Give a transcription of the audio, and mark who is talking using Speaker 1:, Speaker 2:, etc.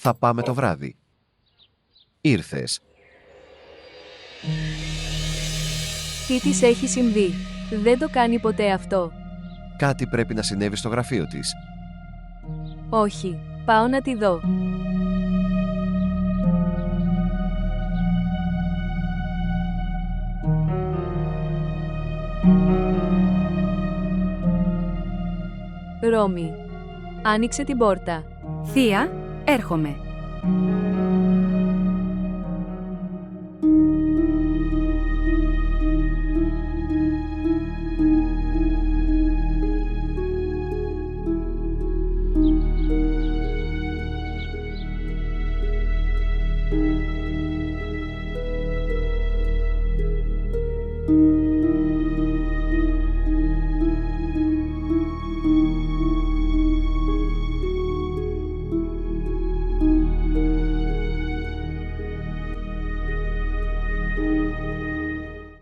Speaker 1: Θα πάμε το βράδυ. Ήρθες.
Speaker 2: Τι της έχει συμβεί? Δεν το κάνει ποτέ αυτό.
Speaker 1: Κάτι πρέπει να συνέβη στο γραφείο της.
Speaker 2: Όχι, πάω να τη δω. Ρώμη. Άνοιξε την πόρτα.
Speaker 3: Θεία, έρχομαι.